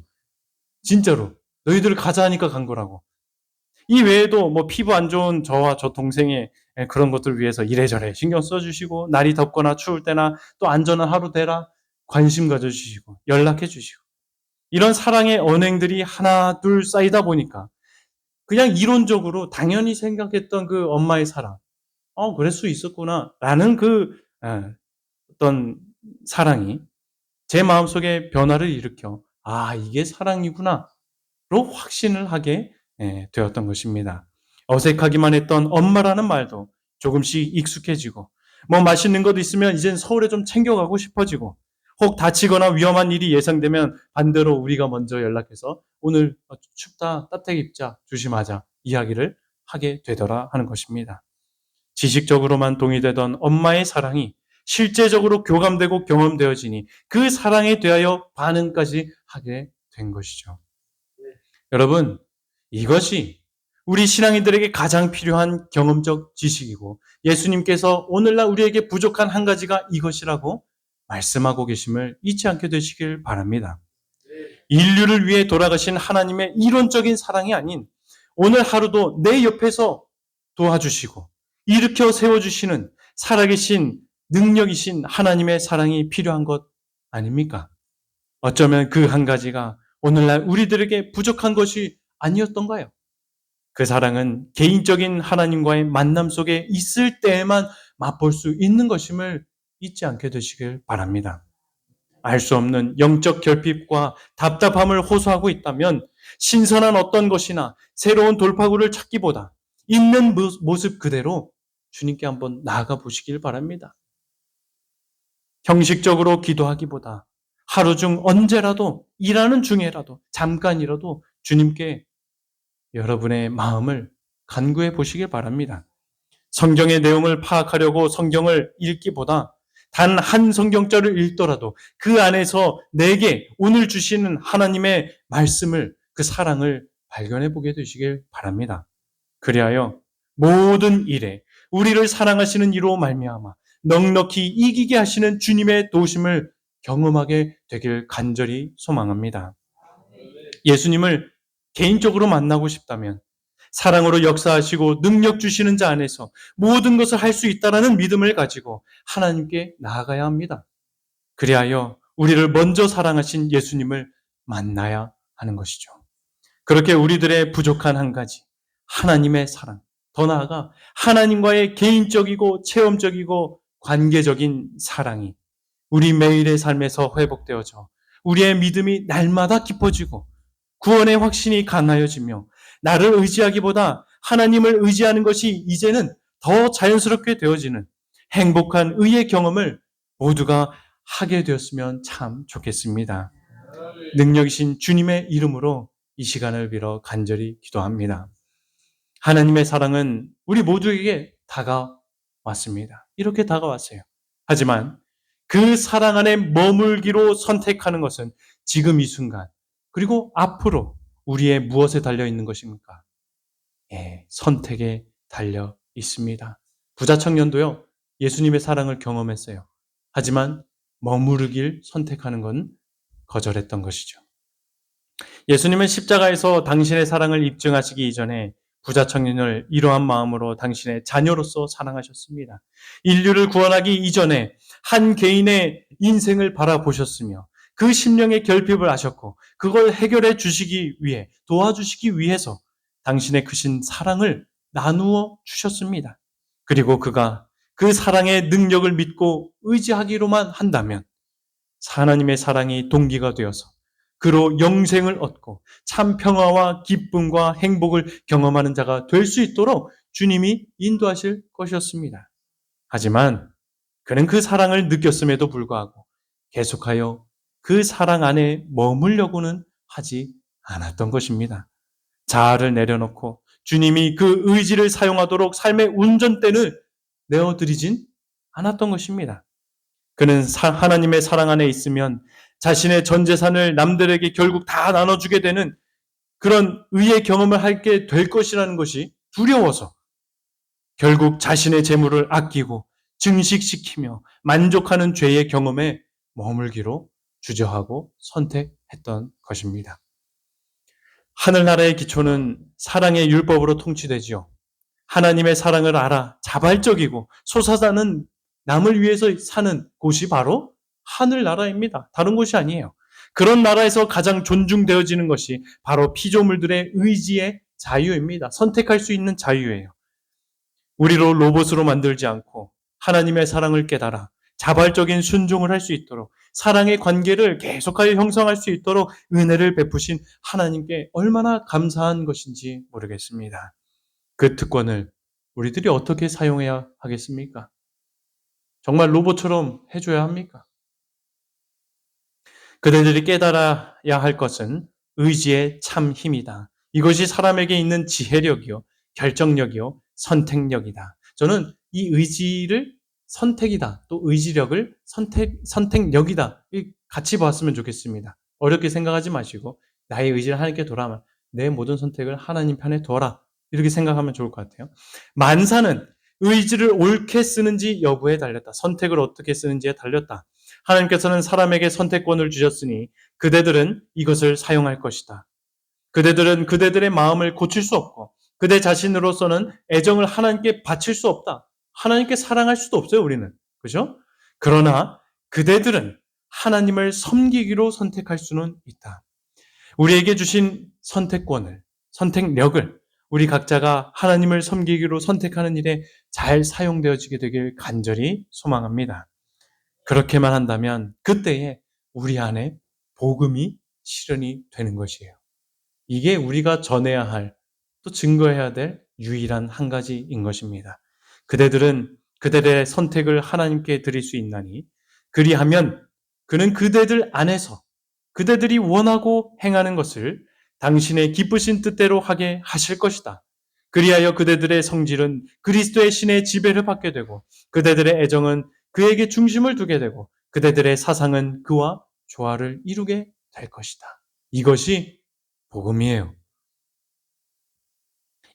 진짜로. 너희들 가자 하니까 간 거라고. 이 외에도 뭐 피부 안 좋은 저와 저 동생의 그런 것들 위해서 이래저래 신경 써주시고 날이 덥거나 추울 때나 또 안전한 하루 되라 관심 가져주시고 연락해 주시고 이런 사랑의 언행들이 하나 둘 쌓이다 보니까 그냥 이론적으로 당연히 생각했던 그 엄마의 사랑 그럴 수 있었구나 라는 그 어떤 사랑이 제 마음속에 변화를 일으켜 이게 사랑이구나 로 확신을 하게 되었던 것입니다. 어색하기만 했던 엄마라는 말도 조금씩 익숙해지고 뭐 맛있는 것 있으면 이젠 서울에 좀 챙겨가고 싶어지고 혹 다치거나 위험한 일이 예상되면 반대로 우리가 먼저 연락해서 오늘 춥다 따뜻하게 입자 조심하자 이야기를 하게 되더라 하는 것입니다. 지식적으로만 동의되던 엄마의 사랑이 실제적으로 교감되고 경험되어지니 그 사랑에 대하여 반응까지 하게 된 것이죠. 여러분, 이것이 우리 신앙인들에게 가장 필요한 경험적 지식이고 예수님께서 오늘날 우리에게 부족한 한 가지가 이것이라고 말씀하고 계심을 잊지 않게 되시길 바랍니다. 인류를 위해 돌아가신 하나님의 이론적인 사랑이 아닌 오늘 하루도 내 옆에서 도와주시고 일으켜 세워주시는 살아계신 능력이신 하나님의 사랑이 필요한 것 아닙니까? 어쩌면 그 한 가지가 오늘날 우리들에게 부족한 것이 아니었던가요? 그 사랑은 개인적인 하나님과의 만남 속에 있을 때에만 맛볼 수 있는 것임을 잊지 않게 되시길 바랍니다. 알 수 없는 영적 결핍과 답답함을 호소하고 있다면 신선한 어떤 것이나 새로운 돌파구를 찾기보다 있는 모습 그대로 주님께 한번 나아가 보시길 바랍니다. 형식적으로 기도하기보다 하루 중 언제라도 일하는 중에라도 잠깐이라도 주님께 여러분의 마음을 간구해 보시길 바랍니다. 성경의 내용을 파악하려고 성경을 읽기보다 단 한 성경절을 읽더라도 그 안에서 내게 오늘 주시는 하나님의 말씀을 그 사랑을 발견해 보게 되시길 바랍니다. 그리하여 모든 일에 우리를 사랑하시는 이로 말미암아 넉넉히 이기게 하시는 주님의 도우심을 경험하게 되길 간절히 소망합니다. 예수님을 개인적으로 만나고 싶다면 사랑으로 역사하시고 능력 주시는 자 안에서 모든 것을 할 수 있다는 믿음을 가지고 하나님께 나아가야 합니다. 그리하여 우리를 먼저 사랑하신 예수님을 만나야 하는 것이죠. 그렇게 우리들의 부족한 한 가지, 하나님의 사랑, 더 나아가 하나님과의 개인적이고 체험적이고 관계적인 사랑이 우리 매일의 삶에서 회복되어져 우리의 믿음이 날마다 깊어지고 구원의 확신이 강하여지며 나를 의지하기보다 하나님을 의지하는 것이 이제는 더 자연스럽게 되어지는 행복한 의의 경험을 모두가 하게 되었으면 참 좋겠습니다. 능력이신 주님의 이름으로 이 시간을 빌어 간절히 기도합니다. 하나님의 사랑은 우리 모두에게 다가왔습니다. 이렇게 다가왔어요. 하지만 그 사랑 안에 머물기로 선택하는 것은 지금 이 순간, 그리고 앞으로 우리의 무엇에 달려 있는 것입니까? 예, 선택에 달려 있습니다. 부자 청년도요, 예수님의 사랑을 경험했어요. 하지만 머무르길 선택하는 건 거절했던 것이죠. 예수님은 십자가에서 당신의 사랑을 입증하시기 이전에 부자 청년을 이러한 마음으로 당신의 자녀로서 사랑하셨습니다. 인류를 구원하기 이전에 한 개인의 인생을 바라보셨으며 그 심령의 결핍을 아셨고 그걸 해결해 주시기 위해, 도와주시기 위해서 당신의 크신 사랑을 나누어 주셨습니다. 그리고 그가 그 사랑의 능력을 믿고 의지하기로만 한다면 하나님의 사랑이 동기가 되어서 그로 영생을 얻고 참 평화와 기쁨과 행복을 경험하는 자가 될 수 있도록 주님이 인도하실 것이었습니다. 하지만 그는 그 사랑을 느꼈음에도 불구하고 계속하여 그 사랑 안에 머물려고는 하지 않았던 것입니다. 자아를 내려놓고 주님이 그 의지를 사용하도록 삶의 운전대를 내어드리진 않았던 것입니다. 그는 하나님의 사랑 안에 있으면 자신의 전 재산을 남들에게 결국 다 나눠주게 되는 그런 의의 경험을 하게 될 것이라는 것이 두려워서 결국 자신의 재물을 아끼고 증식시키며 만족하는 죄의 경험에 머물기로 주저하고 선택했던 것입니다. 하늘나라의 기초는 사랑의 율법으로 통치되지요. 하나님의 사랑을 알아 자발적이고 솟아나는 남을 위해서 사는 곳이 바로 하늘나라입니다. 다른 곳이 아니에요. 그런 나라에서 가장 존중되어지는 것이 바로 피조물들의 의지의 자유입니다. 선택할 수 있는 자유예요. 우리로 로봇으로 만들지 않고 하나님의 사랑을 깨달아 자발적인 순종을 할 수 있도록 사랑의 관계를 계속하여 형성할 수 있도록 은혜를 베푸신 하나님께 얼마나 감사한 것인지 모르겠습니다. 그 특권을 우리들이 어떻게 사용해야 하겠습니까? 정말 로봇처럼 해줘야 합니까? 그대들이 깨달아야 할 것은 의지의 참 힘이다. 이것이 사람에게 있는 지혜력이요, 결정력이요, 선택력이다. 저는 이 의지를 선택이다, 또 의지력을 선택력이다. 같이 봤으면 좋겠습니다. 어렵게 생각하지 마시고 나의 의지를 하나님께 돌아만 내 모든 선택을 하나님 편에 둬라. 이렇게 생각하면 좋을 것 같아요. 만사는 의지를 옳게 쓰는지 여부에 달렸다. 선택을 어떻게 쓰는지에 달렸다. 하나님께서는 사람에게 선택권을 주셨으니 그대들은 이것을 사용할 것이다. 그대들은 그대들의 마음을 고칠 수 없고 그대 자신으로서는 애정을 하나님께 바칠 수 없다. 하나님께 사랑할 수도 없어요, 우리는. 그죠? 그러나 그대들은 하나님을 섬기기로 선택할 수는 있다. 우리에게 주신 선택권을, 선택력을 우리 각자가 하나님을 섬기기로 선택하는 일에 잘 사용되어지게 되길 간절히 소망합니다. 그렇게만 한다면 그때에 우리 안에 복음이 실현이 되는 것이에요. 이게 우리가 전해야 할, 또 증거해야 될 유일한 한 가지인 것입니다. 그대들은 그대들의 선택을 하나님께 드릴 수 있나니 그리하면 그는 그대들 안에서 그대들이 원하고 행하는 것을 당신의 기쁘신 뜻대로 하게 하실 것이다. 그리하여 그대들의 성질은 그리스도의 신의 지배를 받게 되고 그대들의 애정은 그에게 중심을 두게 되고 그대들의 사상은 그와 조화를 이루게 될 것이다. 이것이 복음이에요.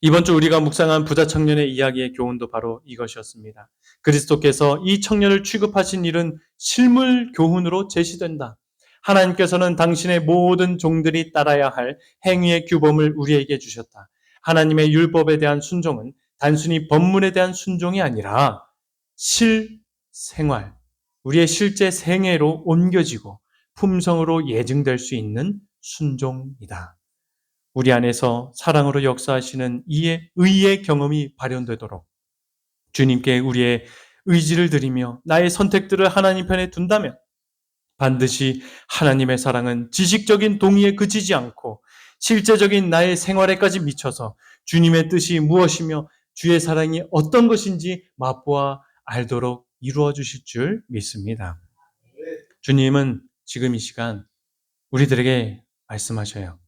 이번 주 우리가 묵상한 부자 청년의 이야기의 교훈도 바로 이것이었습니다. 그리스도께서 이 청년을 취급하신 일은 실물 교훈으로 제시된다. 하나님께서는 당신의 모든 종들이 따라야 할 행위의 규범을 우리에게 주셨다. 하나님의 율법에 대한 순종은 단순히 법문에 대한 순종이 아니라 실생활, 우리의 실제 생애로 옮겨지고 품성으로 예증될 수 있는 순종이다. 우리 안에서 사랑으로 역사하시는 이의 의의 경험이 발현되도록 주님께 우리의 의지를 드리며 나의 선택들을 하나님 편에 둔다면 반드시 하나님의 사랑은 지식적인 동의에 그치지 않고 실제적인 나의 생활에까지 미쳐서 주님의 뜻이 무엇이며 주의 사랑이 어떤 것인지 맛보아 알도록 이루어 주실 줄 믿습니다. 주님은 지금 이 시간 우리들에게 말씀하셔요.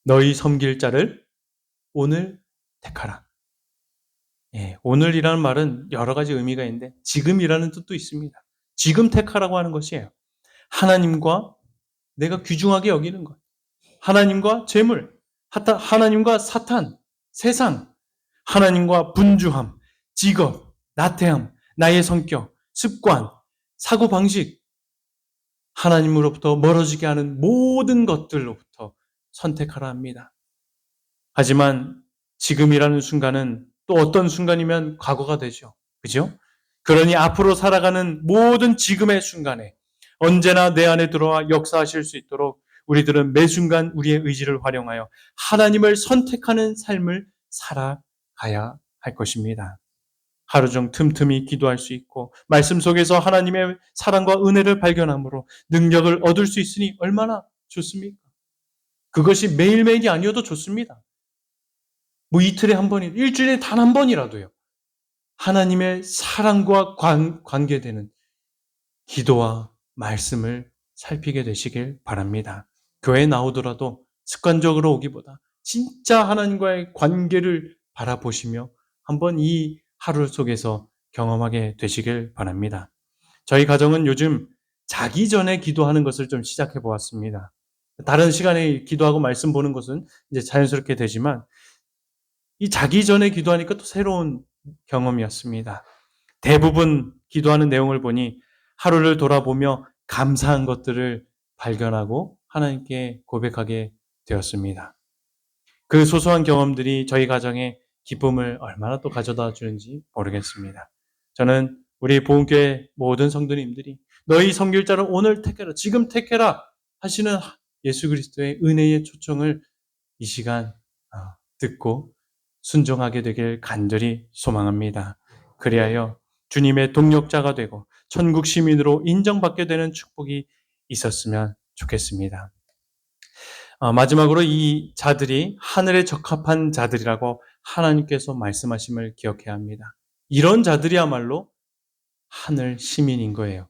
너희 섬길 자를 오늘 택하라. 예, 오늘이라는 말은 여러 가지 의미가 있는데 지금이라는 뜻도 있습니다. 지금 택하라고 하는 것이에요. 하나님과 내가 귀중하게 여기는 것. 하나님과 재물, 하나님과 사탄, 세상, 하나님과 분주함, 직업, 나태함, 나의 성격, 습관, 사고방식, 하나님으로부터 멀어지게 하는 모든 것들로부터 선택하라 합니다. 하지만 지금이라는 순간은 또 어떤 순간이면 과거가 되죠. 그죠? 그러니 앞으로 살아가는 모든 지금의 순간에 언제나 내 안에 들어와 역사하실 수 있도록 우리들은 매 순간 우리의 의지를 활용하여 하나님을 선택하는 삶을 살아가야 할 것입니다. 하루 중 틈틈이 기도할 수 있고 말씀 속에서 하나님의 사랑과 은혜를 발견함으로 능력을 얻을 수 있으니 얼마나 좋습니까? 그것이 매일매일이 아니어도 좋습니다. 뭐 이틀에 한 번이, 일주일에 단 한 번이라도요. 하나님의 사랑과 관계되는 기도와 말씀을 살피게 되시길 바랍니다. 교회에 나오더라도 습관적으로 오기보다 진짜 하나님과의 관계를 바라보시며 한번 이 하루 속에서 경험하게 되시길 바랍니다. 저희 가정은 요즘 자기 전에 기도하는 것을 좀 시작해 보았습니다. 다른 시간에 기도하고 말씀 보는 것은 이제 자연스럽게 되지만 이 자기 전에 기도하니까 또 새로운 경험이었습니다. 대부분 기도하는 내용을 보니 하루를 돌아보며 감사한 것들을 발견하고 하나님께 고백하게 되었습니다. 그 소소한 경험들이 저희 가정에 기쁨을 얼마나 또 가져다 주는지 모르겠습니다. 저는 우리 보은교회 모든 성도님들이 너희 섬길 자를 오늘 택해라, 지금 택해라 하시는 예수 그리스도의 은혜의 초청을 이 시간 듣고 순종하게 되길 간절히 소망합니다. 그리하여 주님의 동력자가 되고 천국 시민으로 인정받게 되는 축복이 있었으면 좋겠습니다. 마지막으로 이 자들이 하늘에 적합한 자들이라고 하나님께서 말씀하심을 기억해야 합니다. 이런 자들이야말로 하늘 시민인 거예요.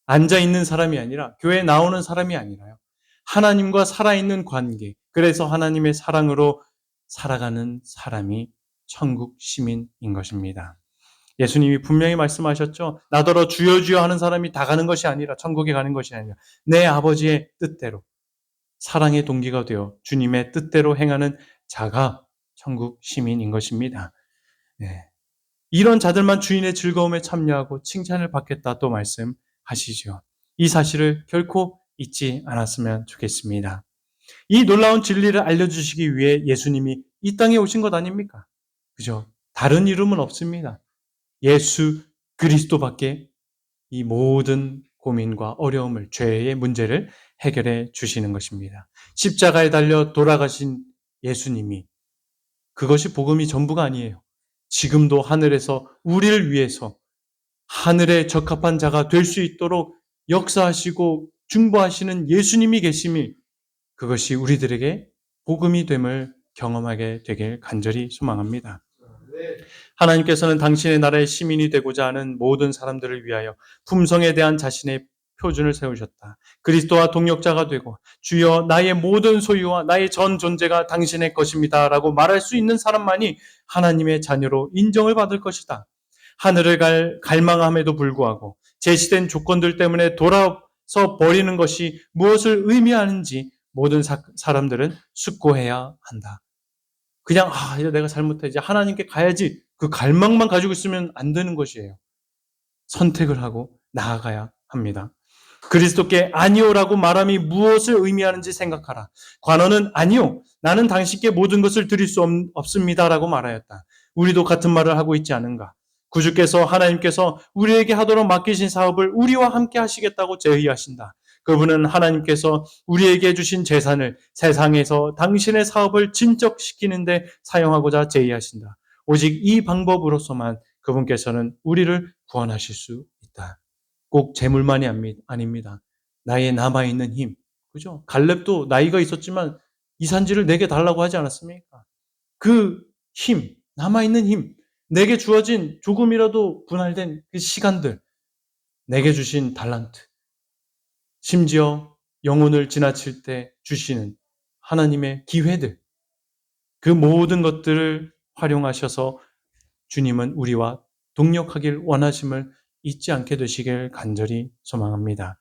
앉아있는 사람이 아니라 교회에 나오는 사람이 아니라요. 하나님과 살아있는 관계, 그래서 하나님의 사랑으로 살아가는 사람이 천국 시민인 것입니다. 예수님이 분명히 말씀하셨죠. 나더러 주여 주여 하는 사람이 다 가는 것이 아니라 천국에 가는 것이 아니라 내 아버지의 뜻대로 사랑의 동기가 되어 주님의 뜻대로 행하는 자가 천국 시민인 것입니다. 네. 이런 자들만 주인의 즐거움에 참여하고 칭찬을 받겠다 또 말씀하시죠. 이 사실을 결코 잊지 않았으면 좋겠습니다. 이 놀라운 진리를 알려주시기 위해 예수님이 이 땅에 오신 것 아닙니까? 그죠? 다른 이름은 없습니다. 예수 그리스도밖에 이 모든 고민과 어려움을, 죄의 문제를 해결해 주시는 것입니다. 십자가에 달려 돌아가신 예수님이 그것이 복음이 전부가 아니에요. 지금도 하늘에서 우리를 위해서 하늘에 적합한 자가 될 수 있도록 역사하시고 중보하시는 예수님이 계심이 그것이 우리들에게 복음이 됨을 경험하게 되길 간절히 소망합니다. 하나님께서는 당신의 나라의 시민이 되고자 하는 모든 사람들을 위하여 품성에 대한 자신의 표준을 세우셨다. 그리스도와 동역자가 되고 주여 나의 모든 소유와 나의 전 존재가 당신의 것입니다 라고 말할 수 있는 사람만이 하나님의 자녀로 인정을 받을 것이다. 하늘을 갈망함에도 불구하고 제시된 조건들 때문에 돌아서 버리는 것이 무엇을 의미하는지 모든 사람들은 숙고해야 한다. 그냥 이제 내가 잘못해 이제 하나님께 가야지 그 갈망만 가지고 있으면 안 되는 것이에요. 선택을 하고 나아가야 합니다. 그리스도께 아니오라고 말함이 무엇을 의미하는지 생각하라. 관원은 아니오, 나는 당신께 모든 것을 드릴 수 없습니다라고 말하였다. 우리도 같은 말을 하고 있지 않은가? 구주께서 하나님께서 우리에게 하도록 맡기신 사업을 우리와 함께 하시겠다고 제의하신다. 그분은 하나님께서 우리에게 주신 재산을 세상에서 당신의 사업을 진척시키는데 사용하고자 제의하신다. 오직 이 방법으로서만 그분께서는 우리를 구원하실 수 있다. 꼭 재물만이 아닙니다. 나의 남아있는 힘. 그죠? 갈렙도 나이가 있었지만 이산지를 내게 달라고 하지 않았습니까? 그 힘, 남아있는 힘. 내게 주어진 조금이라도 분할된 그 시간들, 내게 주신 달란트, 심지어 영혼을 지나칠 때 주시는 하나님의 기회들, 그 모든 것들을 활용하셔서 주님은 우리와 동역하길 원하심을 잊지 않게 되시길 간절히 소망합니다.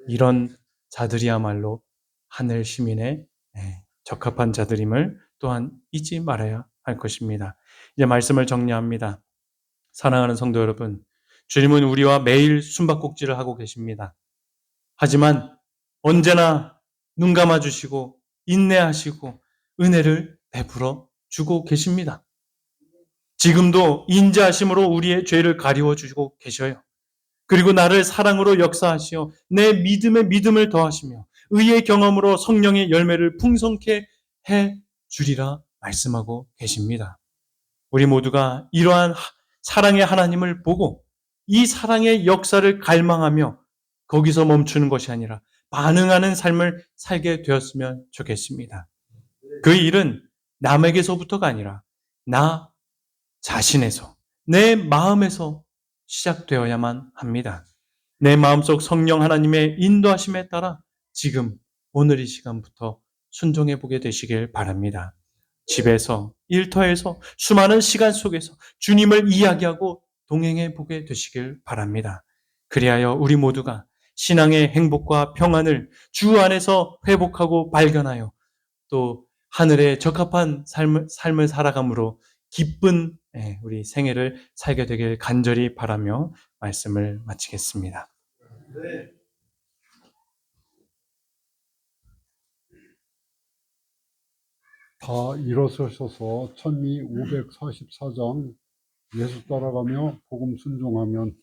이런 자들이야말로 하늘 시민의 적합한 자들임을 또한 잊지 말아야 할 것입니다. 이제 말씀을 정리합니다. 사랑하는 성도 여러분, 주님은 우리와 매일 숨바꼭질을 하고 계십니다. 하지만 언제나 눈 감아 주시고 인내하시고 은혜를 베풀어 주고 계십니다. 지금도 인자하심으로 우리의 죄를 가리워 주시고 계셔요. 그리고 나를 사랑으로 역사하시어 내 믿음에 믿음을 더하시며 의의 경험으로 성령의 열매를 풍성케 해 주리라 말씀하고 계십니다. 우리 모두가 이러한 사랑의 하나님을 보고 이 사랑의 역사를 갈망하며 거기서 멈추는 것이 아니라 반응하는 삶을 살게 되었으면 좋겠습니다. 그 일은 남에게서부터가 아니라 나 자신에서, 내 마음에서 시작되어야만 합니다. 내 마음속 성령 하나님의 인도하심에 따라 지금 오늘 이 시간부터 순종해 보게 되시길 바랍니다. 집에서, 일터에서, 수많은 시간 속에서 주님을 이야기하고 동행해 보게 되시길 바랍니다. 그리하여 우리 모두가 신앙의 행복과 평안을 주 안에서 회복하고 발견하여 또 하늘에 적합한 삶을 살아감으로 기쁜 우리 생애를 살게 되길 간절히 바라며 말씀을 마치겠습니다. 다 일어서셔서 천미 544장 예수 따라가며 복음 순종하면